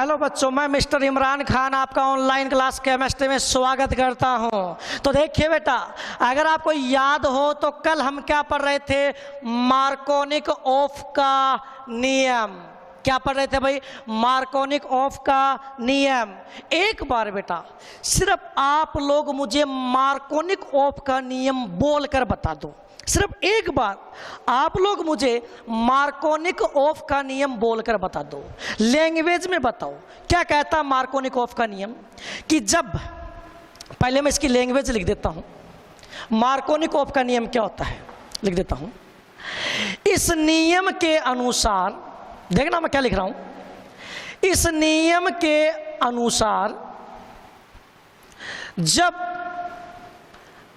Hello बच्चों, मैं mister Imran Khan आपका ऑनलाइन क्लास केमिस्ट्री में स्वागत करता हूं। तो देखिए बेटा, अगर आपको याद हो तो कल हम क्या पढ़ रहे थे? मार्कोनिक ऑफ का नियम। क्या पढ़ रहे थे भाई? मार्कोनिक ऑफ का नियम। एक बार बेटा सिर्फ आप लोग मुझे मार्कोनिक ऑफ का नियम बोलकर बता दो। सिर्फ एक बार आप लोग मुझे मार्कोनिक ऑफ का नियम बोलकर बता दो। लैंग्वेज में बताओ क्या कहता है मार्कोनिक ऑफ का नियम। कि जब, पहले मैं इसकी लैंग्वेज लिख देता हूं। मार्कोनिक ऑफ का नियम क्या होता है लिख देता हूं। इस नियम के अनुसार, देखना मैं क्या लिख रहा हूं। इस नियम के अनुसार जब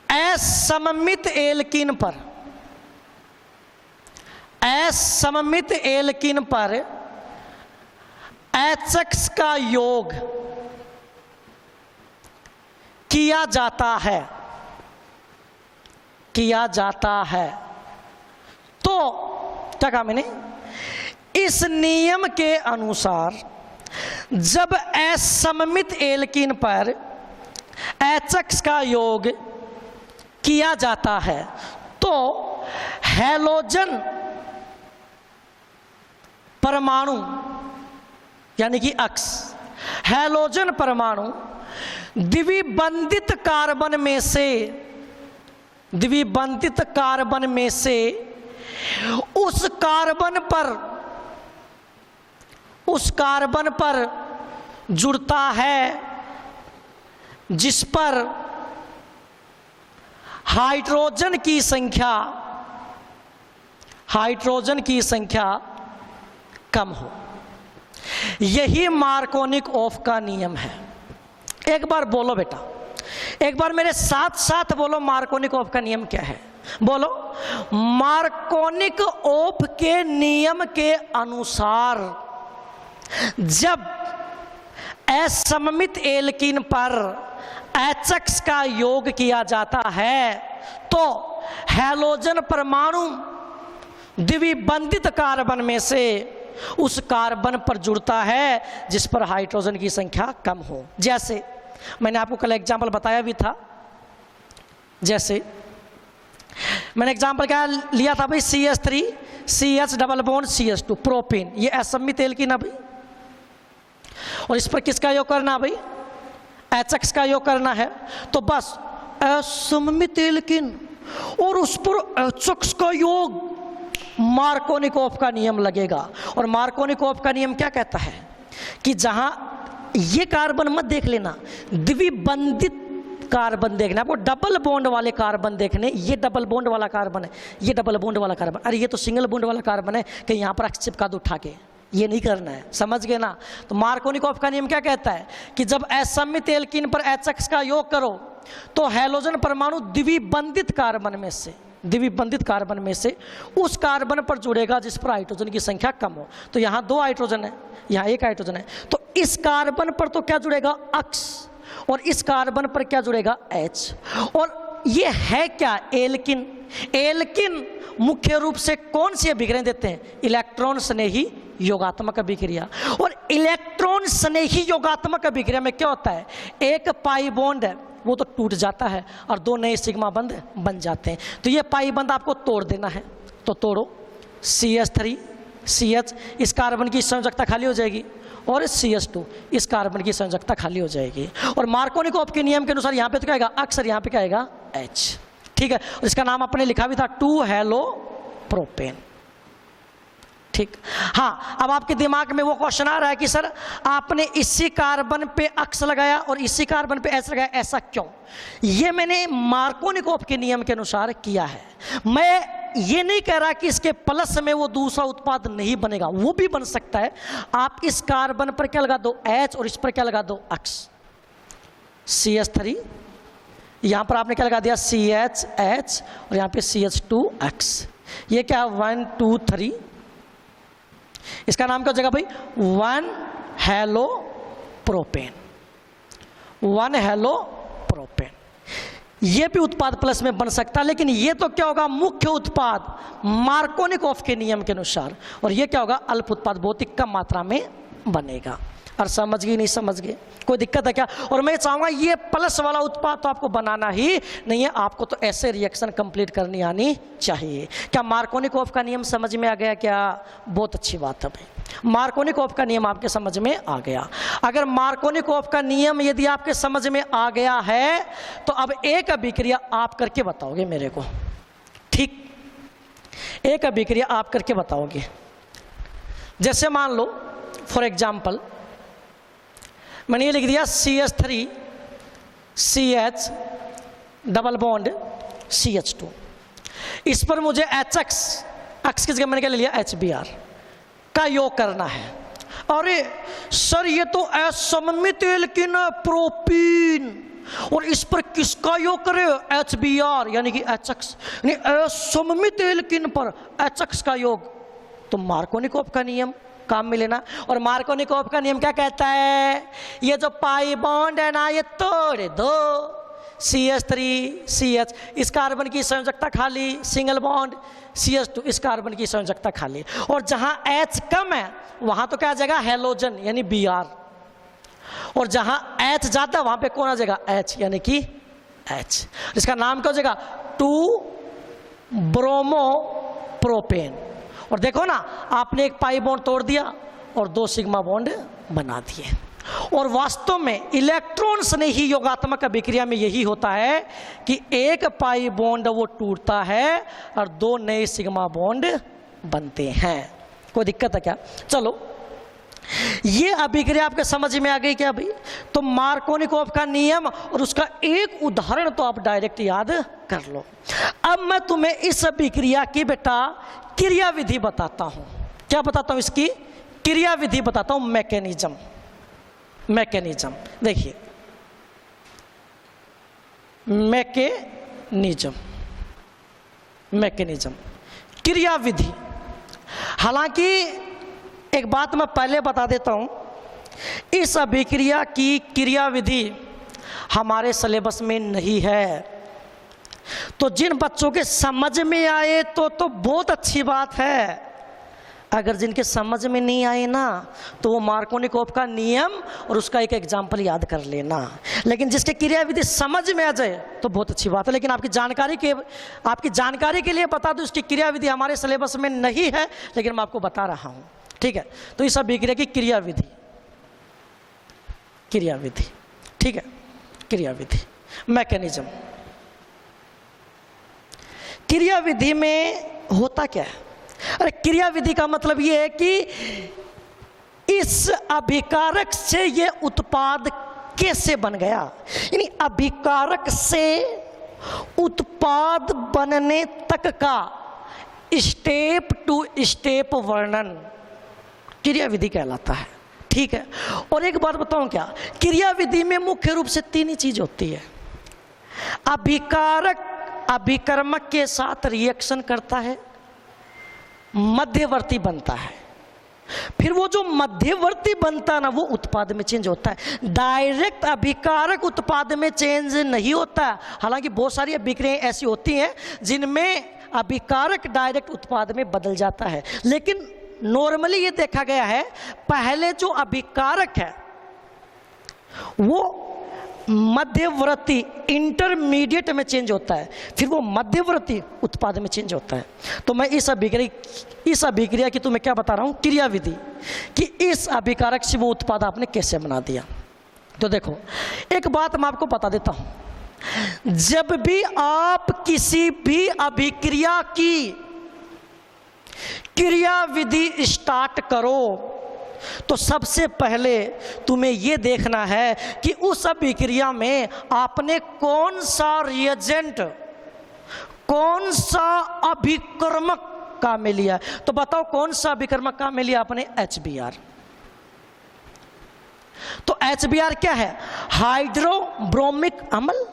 असममित एल्कीन पर HX का योग किया जाता है तो क्या कहा मैंने? इस नियम के अनुसार जब असममित एल्कीन पर HX का योग किया जाता है तो हैलोजन परमाणु यानी कि अक्स, हैलोजन परमाणु द्विबंधित कार्बन में से उस कार्बन पर जुड़ता है जिस पर हाइड्रोजन की संख्या कम हो। यही मार्कोनिक ऑफ का नियम है। एक बार बोलो बेटा, एक बार मेरे साथ साथ बोलो मार्कोनिक ऑफ का नियम क्या है। बोलो, मार्कोनिक ऑफ के नियम के अनुसार जब असममित एल्कीन पर HX का योग किया जाता है तो हैलोजन परमाणु द्विबंधित कार्बन में से उस कार्बन पर जुड़ता है जिस पर हाइड्रोजन की संख्या कम हो। जैसे मैंने आपको कल एग्जाम्पल बताया भी था। जैसे मैंने एग्जाम्पल क्या लिया था भाई? CH3 CH double bond CH2 propane. ये असममित एल्कीन है भाई, और इस पर किसका योग करना है भाई? HX का योग करना है। तो बस असममित एल्कीन और उस पर HX का योग, मार्कोनिक ऑफ का नियम लगेगा। और मार्कोनिक ऑफ का नियम क्या कहता है कि जहां ये कार्बन मत देख लेना, द्विबंधित कार्बन देखना आपको। डबल बॉन्ड वाले कार्बन देखने, ये डबल बॉन्ड वाला कार्बन है, ये डबल बॉन्ड वाला कार्बन, अरे ये तो सिंगल बॉन्ड वाला कार्बन है कि यहां पर अक्स चिपका दो उठा के, ये नहीं करना है। समझ गए ना? तो मार्कोनिक ऑफ का नियम क्या कहता है कि जब असममित एल्कीन पर HX का योग करो तो हैलोजन परमाणु द्विबंधित कार्बन में से उस कार्बन पर जुड़ेगा जिस पर हाइड्रोजन की संख्या कम हो। तो यहाँ 2 हाइड्रोजन है, यहाँ 1 हाइड्रोजन है, तो इस कार्बन पर तो क्या जुड़ेगा? अक्स, और इस कार्बन पर क्या जुड़ेगा? H। और ये है क्या? एल्कीन। एल्कीन मुख्य रूप से कौन सी अभिक्रिया देते हैं? इलेक्ट्रॉन स्नेही योगात्मक अभिक्रिया। और इलेक्ट्रॉन स्नेही योगात्मक अभिक्रिया में क्या होता है? एक पाई बॉन्ड है वो तो टूट जाता है और 2 नए सिग्मा बंध बन जाते हैं। तो ये पाई बंध आपको तोड़ देना है, तो तोड़ो। CH3 CH, इस कार्बन की संयोजकता खाली हो जाएगी, और CH2 इस कार्बन की संयोजकता खाली हो जाएगी। और मार्कोनिक ऑफ के नियम के अनुसार यहाँ पे तो क्या आएगा? अक्सर यहाँ पे क्या आएगा? H। ठीक है, और इसका नाम आपने लिखा भी था 2 हेलो प्रोपेन। ठीक। हाँ, अब आपके दिमाग में वो क्वेश्चन आ रहा है कि सर आपने इसी कार्बन पे अक्स लगाया और इसी कार्बन पे एच लगाया, ऐसा क्यों? ये मैंने मार्कोनिक ऑफ के नियम के अनुसार किया है। मैं ये नहीं कह रहा कि इसके प्लस में वो दूसरा उत्पाद नहीं बनेगा, वो भी बन सकता है। आप इस कार्बन पर क्या लगा दो? H, और इस पर क्या लगा दो? अक्स। CH3, यहां पर आपने क्या लगा दिया? CH और यहां पे CH2X। ये क्या? 1 2 3। इसका नाम क्या हो जाएगा भाई? 1 हेलो प्रोपेन। 1 hello propane. ये भी उत्पाद प्लस में बन सकता है, लेकिन ये तो क्या होगा? मुख्य उत्पाद मार्कोनिक ऑफ के नियम के अनुसार। और ये क्या होगा? अल्प उत्पाद, बहुत ही कम मात्रा में बनेगा। और समझ गई नहीं समझ गए, कोई दिक्कत है क्या? और मैं चाहूँगा ये प्लस वाला उत्पाद तो आपको बनाना ही नहीं है, आपको तो ऐसे रिएक्शन कंप्लीट करनी आनी चाहिए। क्या मार्कोनिकॉफ का नियम समझ में आ गया क्या? बहुत अच्छी बात है भाई, मार्कोनिकॉफ का नियम आपके समझ में आ गया। अगर मार्कोनिकॉफ का नियम यदि आपके समझ में आ गया है तो अब एक अभिक्रिया आप करके बताओगे मेरे को, ठीक? एक अभिक्रिया आप करके बताओगे। जैसे मान लो फॉर एग्जाम्पल मैंने ये लिख दिया CH3 CH double bond CH2, इस पर मुझे HX की जगह मैंने क्या ले लिया HBr का योग करना है। अरे सर ये तो असममित एल्कीन प्रोपीन, और इस पर किसका योग करे? HBr यानी कि HX, यानी असममित एल्कीन पर HX का योग। तो मार्कोनिकॉफ का नियम काम में लेना। और मार्कोनिकॉफ का नियम क्या कहता है? ये जो पाई बॉन्ड है ना, ये तोड़ दो, CH3 CH, इस कार्बन की संयोजकता खाली, सिंगल बॉन्ड CH2, इस कार्बन की संयोजकता खाली, और जहां H कम है वहां तो क्या आ जाएगा? हेलोजन यानी Br, और जहां H ज्यादा वहां पे कौन आ जाएगा? H यानी कि H। इसका नाम क्या हो जाएगा? 2 ब्रोमो प्रोपेन। और देखो ना, आपने एक पाई बॉन्ड तोड़ दिया और 2 सिग्मा बॉन्ड बना दिए। और वास्तव में इलेक्ट्रॉन्स ने ही योगात्मक अभिक्रिया में यही होता है कि एक पाई बॉन्ड वो टूटता है और 2 नए सिग्मा बॉन्ड बनते हैं। कोई दिक्कत है क्या? चलो, ये अभिक्रिया आपके समझ में आ गई क्या भाई? तो मार्कोनिकॉफ का नियम और उसका एक उदाहरण तो आप डायरेक्ट याद कर लो। अब मैं तुम्हें इस अभिक्रिया की बेटा क्रिया विधि बताता हूं। क्या बताता हूं? इसकी क्रिया विधि बताता हूं, मैकेनिज्म। देखिए, मैकेनिज्म क्रिया विधि। हालांकि एक बात मैं पहले बता देता हूं, इस अभिक्रिया की क्रिया विधि हमारे सिलेबस में नहीं है। तो जिन बच्चों के समझ में आए तो बहुत अच्छी बात है। अगर जिनके समझ में नहीं आए ना तो वो मार्कोनिकॉफ का नियम और उसका एक एग्जाम्पल याद कर लेना। लेकिन जिसके क्रिया विधि समझ में आ जाए तो बहुत अच्छी बात है। लेकिन आपकी जानकारी के लिए बता दूं, इसकी क्रिया विधि हमारे सिलेबस में नहीं है, लेकिन मैं आपको बता रहा हूं, ठीक है? तो इस अभिक्रिया की क्रिया विधि, ठीक है? क्रिया विधि, मैकेनिज्म। क्रिया विधि में होता क्या है? अरे क्रिया विधि का मतलब ये है कि इस अभिकारक से ये उत्पाद कैसे बन गया, यानी अभिकारक से उत्पाद बनने तक का स्टेप टू स्टेप वर्णन क्रिया विधि कहलाता है, ठीक है? और एक बात बताऊं क्या, क्रिया विधि में मुख्य रूप से 3 ही चीज होती है। अभिकारक अभिकर्मक के साथ रिएक्शन करता है, मध्यवर्ती बनता है, फिर वो जो मध्यवर्ती बनता है ना वो उत्पाद में चेंज होता है। डायरेक्ट अभिकारक उत्पाद में चेंज नहीं होता। हालांकि बहुत सारी अभिक्रियाएं ऐसी होती हैं जिनमें अभिकारक डायरेक्ट उत्पाद में बदल जाता है, लेकिन नॉर्मली ये देखा गया है पहले जो अभिकारक है वो मध्यवर्ती इंटरमीडिएट में चेंज होता है, फिर वो मध्यवर्ती उत्पाद में चेंज होता है। तो मैं इस अभिक्रिया की तुम्हें क्या बता रहा हूं, क्रिया विधि, कि इस अभिकारक से वो उत्पाद आपने कैसे बना दिया। तो देखो, एक बात मैं आपको बता देता हूं, जब भी आप किसी भी अभिक्रिया की क्रिया विधि स्टार्ट करो तो सबसे पहले तुम्हें यह देखना है कि उस अभिक्रिया में आपने कौन सा रिएजेंट, कौन सा अभिकर्मक काम में लिया। तो बताओ कौन सा अभिकर्मक काम में लिया आपने? HBr। तो HBr क्या है? हाइड्रोब्रोमिक अम्ल।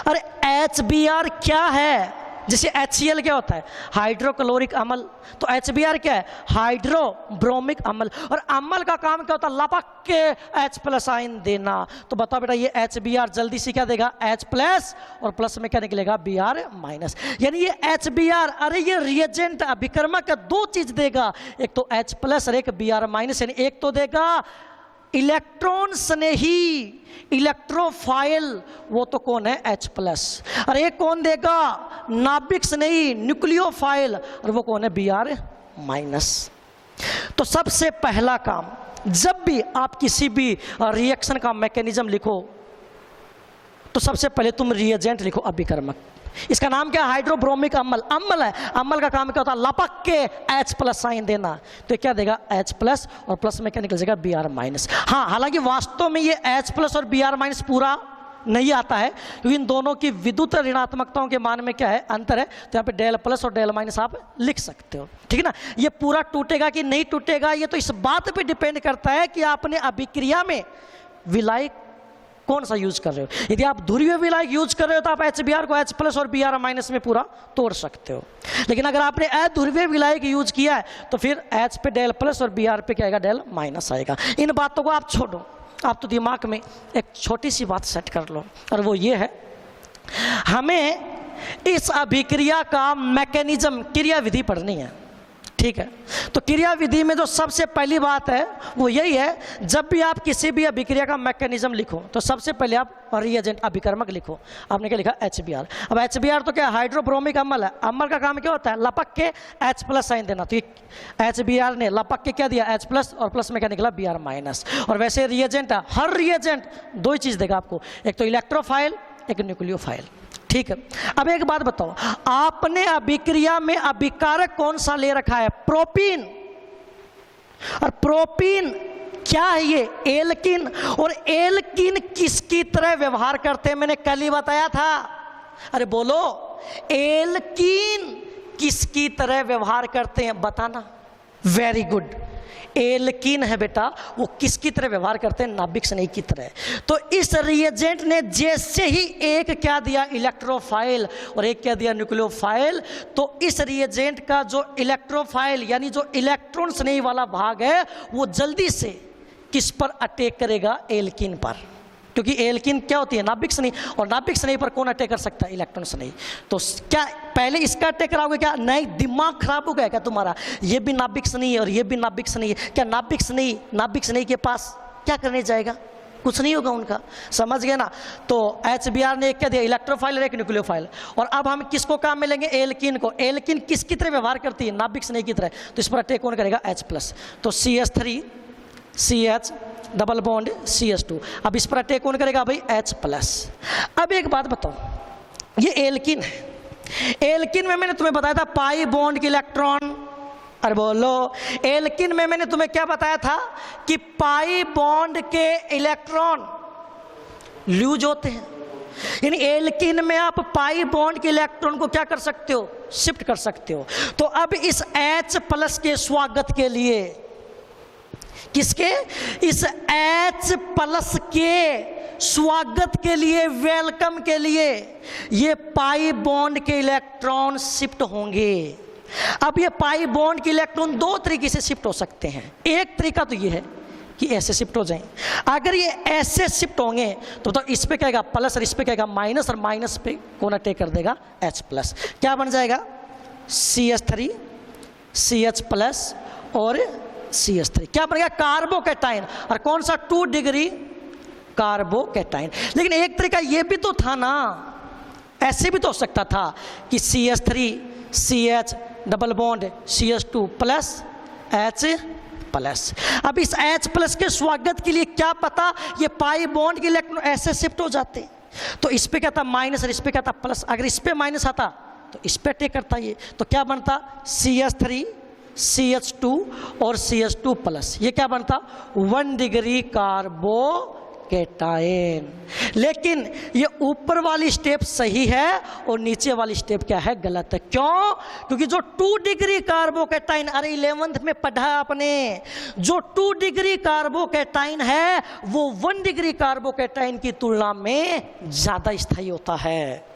अरे HBr क्या है? जैसे HCl क्या होता है? हाइड्रोक्लोरिक अम्ल। तो HBr क्या है? हाइड्रोब्रोमिक अम्ल। और अम्ल का काम क्या होता है? लपक के H+ आयन देना। तो बताओ बेटा, ये HBr जल्दी से क्या देगा? H+ और प्लस में क्या निकलेगा? Br-। यानी ये HBr, अरे ये रिएजेंट अभिकर्मक 2 चीज देगा, एक तो H+ और एक Br-, यानी एक तो देगा इलेक्ट्रॉन स्नेही इलेक्ट्रोफाइल, वो तो कौन है H+। और एक कौन देगा नाभिक स्नेही न्यूक्लियोफाइल, और वो कौन है Br-। तो सबसे पहला काम, जब भी आप किसी भी रिएक्शन का मैकेनिज्म लिखो तो सबसे पहले तुम रिएजेंट लिखो अभिकर्मक। इसका नाम क्या है? हाइड्रोब्रोमिक अम्ल। अम्ल है, अम्ल का काम क्या होता है? लपक के H+ साइन देना। तो क्या देगा H+ और प्लस में क्या निकल जाएगा Br-। हाँ, हालांकि वास्तव में ये H+ और Br- पूरा नहीं आता है, क्योंकि इन दोनों की विद्युत ऋणात्मकताओं के मान में क्या है? अंतर है। तो यहाँ पे Δ+ और Δ- आप लिख सकते हो, ठीक है ना। ये पूरा टूटेगा कि नहीं टूटेगा, ये तो इस बात पे डिपेंड करता है कि आपने अभिक्रिया में विलायक कौन सा यूज कर रहे हो। यदि आप ध्रुवीय विलायक यूज कर रहे हो तो आप HBr को H+ और Br- में पूरा तोड़ सकते हो। लेकिन अगर आपने अध्रुवीय विलायक यूज किया है तो फिर H पे Δ+ और Br पे क्या आएगा? Δ- आएगा। इन बातों को आप छोड़ो, आप तो दिमाग में एक छोटी सी बात सेट कर लो, और वो ये है, हमें इस अभिक्रिया का मैकेनिज्म, क्रिया विधि पढ़नी है, ठीक है। तो क्रिया विधि में जो सबसे पहली बात है वो यही है, जब भी आप किसी भी अभिक्रिया का मैकेनिज्म लिखो तो सबसे पहले आप रिएजेंट अभिकर्मक लिखो। आपने क्या लिखा? HBr। अब HBr तो क्या? हाइड्रोब्रोमिक अम्ल है। अम्ल का काम क्या होता है? लपक के H+ साइन देना। तो HBr ने लपक के क्या दिया? H+ और प्लस में क्या निकला? Br-। और वैसे रिएजेंट है, हर रिएजेंट दो ही चीज़ देगा आपको, एक तो इलेक्ट्रोफाइल, एक न्यूक्लियोफाइल, ठीक है। अब एक बात बताओ, आपने अभिक्रिया में अभिकारक कौन सा ले रखा है? प्रोपीन। और प्रोपीन क्या है? ये एल्किन। और एल्किन किसकी तरह व्यवहार करते हैं? मैंने कल ही बताया था। अरे बोलो, एल्किन किसकी तरह व्यवहार करते हैं? बताना। वेरी गुड, एल्कीन है बेटा, वो किसकी तरह व्यवहार करते हैं? नाभिक स्नेही की तरह। तो इस रिएजेंट ने जैसे ही एक क्या दिया? इलेक्ट्रोफाइल, और एक क्या दिया? न्यूक्लियोफाइल। तो इस रिएजेंट का जो इलेक्ट्रोफाइल यानी जो इलेक्ट्रॉन स्नेही वाला भाग है वो जल्दी से किस पर अटैक करेगा? एल्कीन पर। क्योंकि एल्कीन क्या होती है? नाभिक स्नेही, और नाभिक स्नेही पर कौन अटैक कर सकता है? इलेक्ट्रॉन स्नेही। तो क्या पहले इसका अटैक कराओगे क्या? नहीं, दिमाग खराब हो गया क्या तुम्हारा? ये भी नाभिक स्नेही है और ये भी नाभिक स्नेही है। क्या नाभिक स्नेही के पास क्या करने जाएगा? कुछ नहीं होगा उनका, समझ गए ना। तो HBr ने एक क्या दिया? इलेक्ट्रोफाइल और एक न्यूक्लियोफाइल। और अब हम किसको काम में लेंगे? एल्कीन को। एल्कीन किसकी तरह व्यवहार करती है? नाभिक स्नेही की तरह। तो इस पर अटैक कौन करेगा? H+। तो CH3 CH double bond CH2। अब इस पर अटैक कौन करेगा भाई? H+। अब एक बात बताओ, ये एल्कीन है, एल्कीन में मैंने तुम्हें बताया था पाई बॉन्ड के इलेक्ट्रॉन। अरे बोलो, एल्कीन में मैंने तुम्हें क्या बताया था? कि पाई बॉन्ड के इलेक्ट्रॉन लूज होते हैं। यानी एल्कीन में आप पाई बॉन्ड के इलेक्ट्रॉन को क्या कर सकते हो? शिफ्ट कर सकते हो। तो अब इस H+ के स्वागत के लिए, किसके? इस H+ के स्वागत के लिए, वेलकम के लिए ये पाई बॉन्ड के इलेक्ट्रॉन शिफ्ट होंगे। अब ये पाई बॉन्ड के इलेक्ट्रॉन दो तरीके से शिफ्ट हो सकते हैं। एक तरीका तो ये है कि ऐसे शिफ्ट हो जाएं। अगर ये ऐसे शिफ्ट होंगे तो इस पे क्या आएगा? प्लस, और इस पे क्या आएगा? माइनस, और माइनस पे कौन अटैक कर देगा? H+। क्या बन जाएगा? CH3 CH+ और CH3 क्या बन गया? कार्बोकैटाइन। और कौन सा? 2 डिग्री कार्बोकैटाइन। लेकिन एक तरीका ये भी तो था ना, ऐसे भी तो हो सकता था कि CH3 CH double bond CH2 plus H+। अब इस H+ के स्वागत के लिए क्या पता ये पाई बॉन्ड के इलेक्ट्रॉन ऐसे शिफ्ट हो जाते। तो इस पे क्या था? माइनस, और इस पे क्या था? प्लस। अगर इस पे माइनस आता तो इस पे अटैक करता ये, तो क्या बनता? CH3 CH2 और CH2+। ये क्या बनता? 1 डिग्री कार्बोकैटाइन। लेकिन ये ऊपर वाली स्टेप सही है और नीचे वाली स्टेप क्या है? गलत है। क्यों? क्योंकि जो 2 डिग्री कार्बोकैटाइन, अरे 11th में पढ़ा आपने, जो 2 डिग्री कार्बोकैटाइन है वो 1 डिग्री कार्बोकैटाइन की तुलना में ज्यादा स्थायी होता है।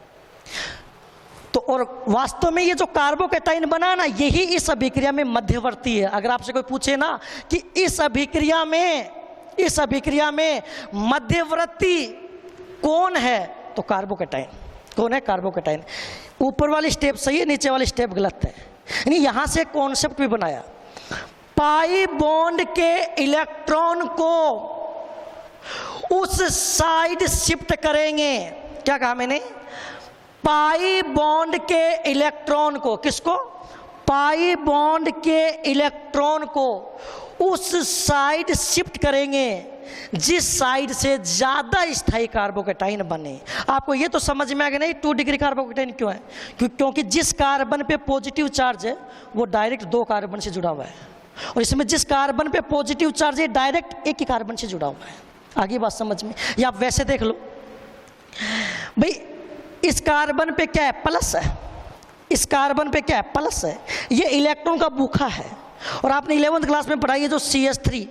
तो और वास्तव में ये जो कार्बोकैटाइन बना ना, यही इस अभिक्रिया में मध्यवर्ती है। अगर आपसे कोई पूछे ना कि इस अभिक्रिया में मध्यवर्ती कौन है, तो कार्बोकैटाइन। कौन है? कार्बोकैटाइन। ऊपर वाली स्टेप सही है, नीचे वाली स्टेप गलत है। यानी यहां से कॉन्सेप्ट भी बनाया, पाई बॉन्ड के इलेक्ट्रॉन को उस साइड शिफ्ट करेंगे। क्या कहा मैंने? पाई बॉन्ड के इलेक्ट्रॉन को, किसको? पाई बॉन्ड के इलेक्ट्रॉन को उस साइड शिफ्ट करेंगे जिस साइड से ज्यादा स्थायी कार्बोकेटाइन बने। आपको ये तो समझ में आ गया नहीं 2 डिग्री कार्बोकेटाइन क्यों है? क्योंकि जिस कार्बन पे पॉजिटिव चार्ज है वो डायरेक्ट 2 कार्बन से जुड़ा हुआ है, और इसमें जिस कार्बन पे पॉजिटिव चार्ज है डायरेक्ट एक ही कार्बन से जुड़ा हुआ है। आगे बात समझ में? या आप वैसे देख लो भाई, इस कार्बन पे क्या है? प्लस है। इस कार्बन पे क्या है? प्लस है। ये इलेक्ट्रॉन का भूखा है। और आपने 11th क्लास में पढ़ा, ये जो CH3,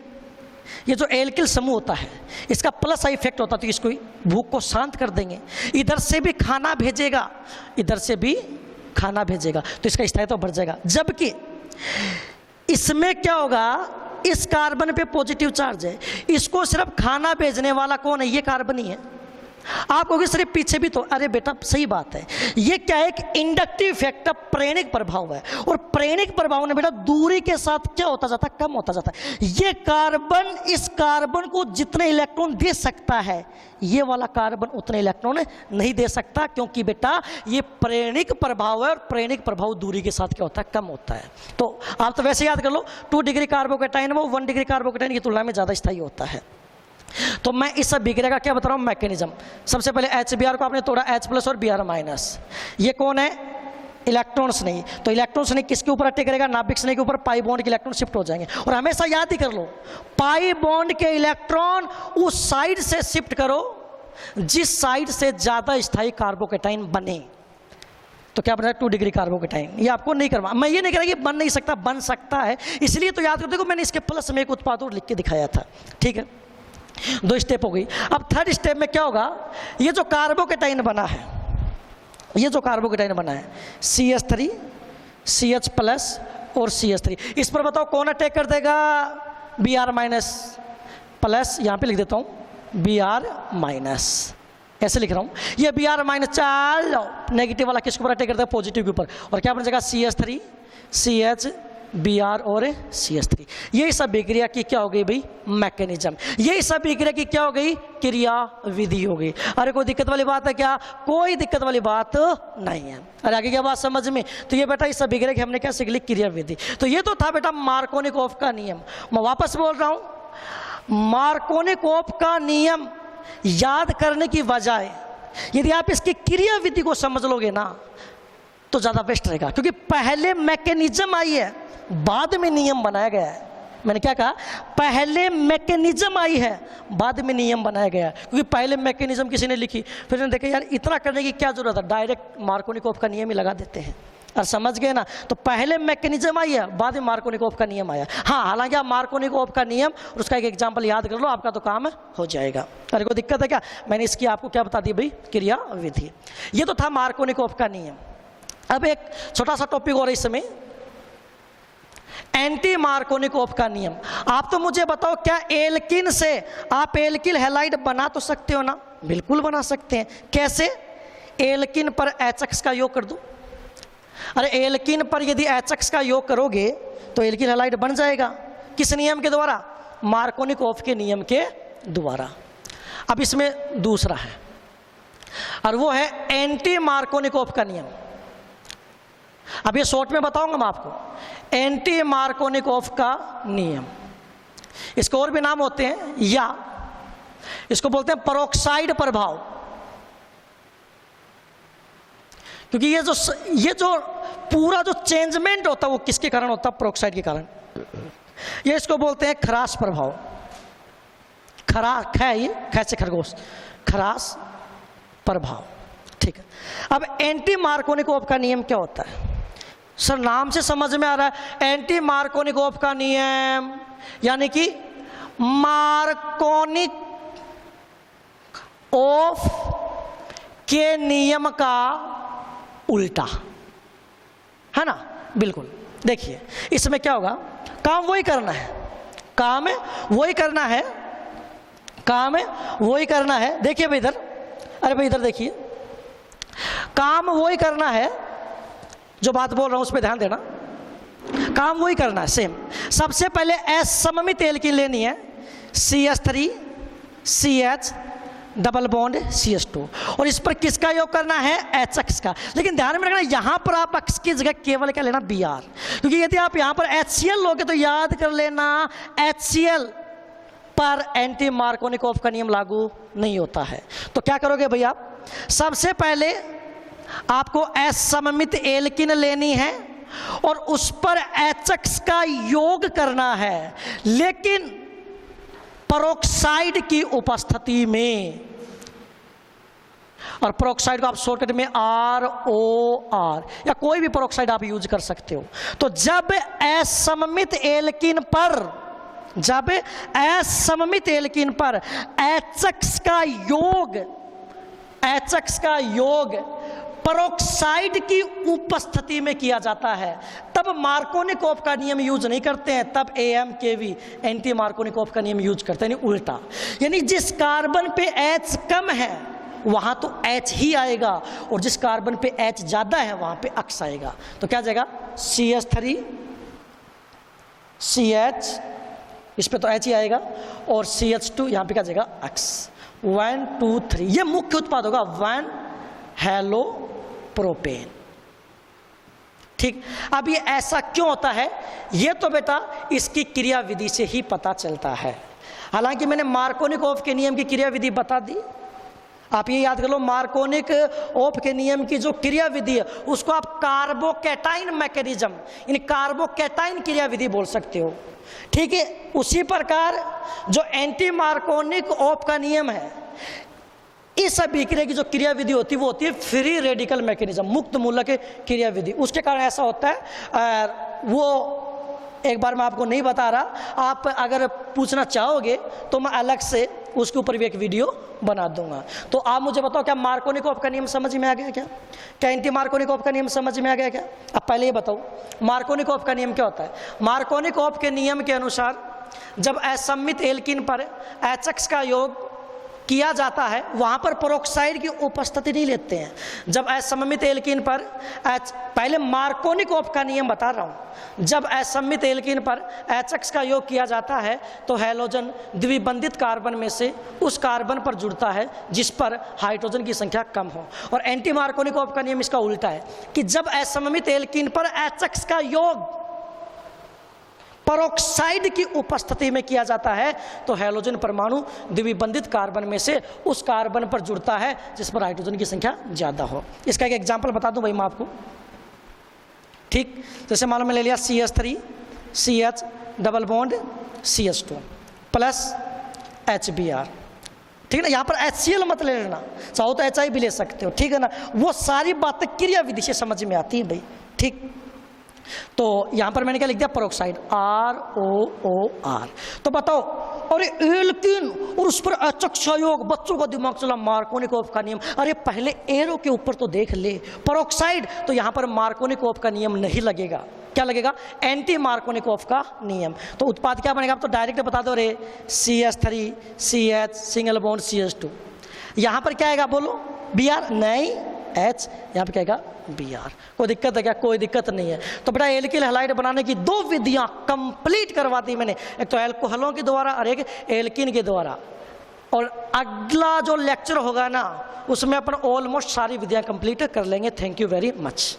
ये जो एल्किल समूह होता है, इसका प्लस इफेक्ट होता है, तो इसको भूख को शांत कर देंगे। इधर से भी खाना भेजेगा, इधर से भी खाना भेजेगा, तो इसका स्थायित्व बढ़ जाएगा। जबकि इसमें क्या होगा? इस कार्बन पे पॉजिटिव चार्ज है, इसको सिर्फ खाना भेजने वाला कौन है? ये कार्बन ही है। आप कहोगे सिर्फ पीछे भी तो, अरे बेटा सही बात है, ये क्या है? एक इंडक्टिव इफेक्ट, प्रेरक प्रभाव है। और प्रेरक प्रभाव ने बेटा दूरी के साथ क्या होता जाता है? कम होता जाता है। ये कार्बन इस कार्बन को जितने इलेक्ट्रॉन दे सकता है, ये वाला कार्बन उतने इलेक्ट्रॉन नहीं दे सकता, क्योंकि बेटा ये प्रेरक प्रभाव है, और प्रेरक प्रभाव दूरी के साथ क्या होता है? कम होता है। तो आप तो वैसे याद कर लो, 2 डिग्री कार्बोकेटाइन वो 1 डिग्री कार्बोकेटाइन की तुलना में ज्यादा स्थायी होता है। तो मैं इस सब बिक्रिया का क्या बता रहा हूं? मैकेनिज्म। सबसे पहले HBr को आपने तोड़ा, H+ और Br-। ये कौन है? इलेक्ट्रॉन्स नहीं। तो इलेक्ट्रॉन्स नहीं किसके ऊपर अटैक करेगा? नाभिक स्नेह के ऊपर। पाई बॉन्ड के इलेक्ट्रॉन शिफ्ट हो जाएंगे। और हमेशा याद ही कर लो, पाई बॉन्ड के इलेक्ट्रॉन उस साइड से शिफ्ट करो जिस साइड से ज्यादा स्थायी कार्बोकेटाइन बने। तो क्या बना? 2 डिग्री कार्बोकेटाइन। ये आपको नहीं करवा, मैं ये नहीं कह रहा कि बन नहीं सकता, बन सकता है। इसलिए तो याद कर, देखो मैंने इसके प्लस में एक उत्पाद और लिख के दिखाया था। ठीक है, 2 स्टेप हो गई। अब 3rd स्टेप में क्या होगा? ये जो कार्बोकेटाइन बना है, ये जो कार्बोकेटाइन बना है CH3, CH+ और CH3, इस पर बताओ कौन अटैक कर देगा? Br-, यहां पे लिख देता हूं Br-, ऐसे लिख रहा हूं। ये Br-, चलो नेगेटिव वाला किसके ऊपर अटैक करता है? पॉजिटिव के ऊपर। और क्या बन जाएगा? CH3, CH, Br और CH3। यही सब विक्रिया की क्या हो गई भाई? मैकेनिज्म। यही सब विक्रिया की क्या हो गई? क्रिया विधि हो गई। अरे कोई दिक्कत वाली बात है क्या? कोई दिक्कत वाली बात नहीं है। अरे आगे क्या बात समझ में? तो ये बेटा इस सब विक्रिया की हमने क्या सीख ली? क्रिया विधि। तो ये तो था बेटा मार्कोनिकॉफ का नियम। मैं वापस बोल रहा हूं, मार्कोनिकॉफ का नियम याद करने की बजाय यदि आप इसकी क्रिया विधि को समझ लोगे ना तो ज्यादा बेस्ट रहेगा, क्योंकि पहले मैकेनिज्म आई है, बाद में नियम बनाया गया है। मैंने क्या कहा? पहले मैकेनिज्म आई है, बाद में नियम बनाया गया है। क्योंकि पहले मैकेनिज्म किसी ने लिखी, फिर देखा यार इतना करने की क्या जरूरत है, डायरेक्ट मार्कोनिकॉफ का नियम ही लगा देते हैं। और समझ गए ना? तो पहले मैकेनिज्म आई है, बाद में मार्कोनिकॉफ का नियम आया। हाँ, हालांकि आप मार्कोनिकॉफ का नियम और उसका एक एग्जाम्पल याद कर लो, आपका तो काम हो जाएगा। अरे कोई दिक्कत है क्या? मैंने इसकी आपको क्या बता दी भाई? क्रिया विधि। ये तो था मार्कोनिकॉफ का नियम। अब एक छोटा सा टॉपिक और इस समय, एंटी मार्कोनिकॉफ का नियम। आप तो मुझे बताओ, क्या एल्किन से आप एल्किल हैलाइड बना तो सकते हो ना? बिल्कुल बना सकते हैं। कैसे? एल्किन पर HX का योग कर दो। अरे एल्किन पर यदि HX का योग करोगे तो एल्किल हैलाइड बन जाएगा। किस नियम के द्वारा? मार्कोनिकॉफ के नियम के द्वारा। अब इसमें दूसरा है, और वो है एंटी मार्कोनिकॉफ का नियम। अब ये शॉर्ट में बताऊंगा मैं आपको, एंटी मार्कोनिकॉफ का नियम। इसको और भी नाम होते हैं, या इसको बोलते हैं परोक्साइड प्रभाव। क्योंकि ये जो पूरा जो चेंजमेंट होता है वो किसके कारण होता है? परोक्साइड के कारण। ये इसको बोलते हैं खराश प्रभाव। ख से खरगोश, खराश प्रभाव। ठीक है। अब एंटी मार्कोनिकॉफ का नियम क्या होता है? सर नाम से समझ में आ रहा है, एंटी मार्कोनिकॉफ का नियम यानी कि मार्कोनिक ऑफ के नियम का उल्टा, है ना? बिल्कुल। देखिए इसमें क्या होगा, काम वही करना है, काम है वही करना है, काम है वही करना है। देखिए भाई इधर, अरे भाई इधर देखिए, काम वही करना है, जो बात बोल रहा हूं उस पर ध्यान देना। काम वही करना है सेम। सबसे पहले असममित एल्कीन लेनी है, CH3 CH double bond CH2, और इस पर किसका योग करना है, HX का। लेकिन ध्यान में रखना यहाँ पर आप X की जगह केवल क्या लेना, Br, क्योंकि यदि आप यहाँ पर HCl लोगे तो याद कर लेना HCl पर एंटी मार्कोनिकॉफ का नियम लागू नहीं होता है। तो क्या करोगे भैया, सबसे पहले आपको असममित एल्किन लेनी है और उस पर HX का योग करना है, लेकिन पेरोक्साइड की उपस्थिति में। और पेरोक्साइड को आप शॉर्टकट में ROR या कोई भी पेरोक्साइड आप यूज कर सकते हो। तो जब असममित एल्किन पर HX का योग पेरोक्साइड की उपस्थिति में किया जाता है, तब मार्कोनिकॉफ का नियम यूज नहीं करते हैं, तब AMKV एंटी मार्कोनिकॉफ का नियम यूज करते हैं, यानी उल्टा। यानी जिस कार्बन पे H कम है वहां तो H ही आएगा, और जिस कार्बन पे H ज्यादा है वहां पे X आएगा। तो क्या जाएगा, CH3 CH, इस पे तो H ही आएगा, और CH2 यहां पे क्या जाएगा, X। 1 2 3 ये मुख्य उत्पाद होगा 1 हेलो प्रोपेन। ठीक, अब ये ऐसा क्यों होता है, ये तो बेटा इसकी क्रिया विधि से ही पता चलता है। हालांकि मैंने मार्कोनिकॉफ के नियम की क्रिया विधि बता दी, आप ये याद कर लो, मार्कोनिकॉफ के नियम की जो क्रिया विधि है उसको आप कार्बोकैटाइन मैकेनिज्म, यानी कार्बोकैटाइन क्रिया विधि बोल सकते हो। ठीक है, उसी प्रकार जो एंटी मार्कोनिकॉफ का नियम है, इस अभिक्रिया की जो क्रिया विधि होती है वो होती है फ्री रेडिकल मैकेनिज्म, मुक्त मूलक क्रिया विधि। उसके कारण ऐसा होता है, वो एक बार मैं आपको नहीं बता रहा, आप अगर पूछना चाहोगे तो मैं अलग से उसके ऊपर भी एक वीडियो बना दूंगा। तो आप मुझे बताओ, क्या मार्कोनिकॉफ का नियम समझ में आ गया, क्या एंटी मार्कोनिकॉफ का नियम समझ में आ गया क्या? अब पहले ये बताओ मार्कोनिकॉफ का नियम क्या होता है। मार्कोनिकॉफ के नियम के अनुसार जब असममित एल्किन पर HX का योग किया जाता है वहां पर पेरोक्साइड की उपस्थिति नहीं लेते हैं। जब असममित एल्किन पर पहले मार्कोनिकॉफ का नियम बता रहा हूं, जब असममित एल्किन पर HX का योग किया जाता है तो हैलोजन द्विबंधित कार्बन में से उस कार्बन पर जुड़ता है जिस पर हाइड्रोजन की संख्या कम हो। और एंटी मार्कोनिकॉफ का नियम इसका उल्टा है कि जब असममित एल्किन पर HX का योग पेरोक्साइड की उपस्थिति में किया जाता है तो हैलोजन परमाणु द्विबंधित कार्बन में से उस कार्बन पर जुड़ता है जिस पर हाइड्रोजन की संख्या ज्यादा हो। इसका एक एग्जांपल बता दूं भाई मैं आपको। ठीक, जैसे मान लो मैं ले लिया CH3 CH double bond CH2 plus HBr। ठीक है ना, यहाँ पर HCl मत ले लेना, चाहो तो HI भी ले सकते हो। ठीक है ना, वो सारी बातें क्रिया विधि से समझ में आती है भाई। ठीक, तो यहां पर मैंने क्या लिख दिया, पेरोक्साइड ROOR। तो बताओ, अरे एल्किन और उस पर HX का योग, बच्चों का दिमाग चला मार्कोनिकॉफ का नियम। अरे पहले एरो के ऊपर तो देख ले, पेरोक्साइड, तो यहां पर मार्कोनिकॉफ का नियम नहीं लगेगा। क्या लगेगा, एंटी मार्कोनिकॉफ का नियम। तो उत्पाद क्या बनेगा, आप तो डायरेक्ट बता दो, रे CH3 CH single bond CH2। यहां पर क्या आएगा बोलो, Br, नहीं H, यहाँ पे क्या आएगा Br। कोई दिक्कत है क्या? कोई दिक्कत नहीं है। तो बेटा एल्किल हैलाइड बनाने की 2 विधियां कंप्लीट करवा दी मैंने, एक तो एल्कोहलों के द्वारा और एक एल्किन के द्वारा। और अगला जो लेक्चर होगा ना उसमें अपन ऑलमोस्ट सारी विधियां कंप्लीट कर लेंगे। Thank you very much.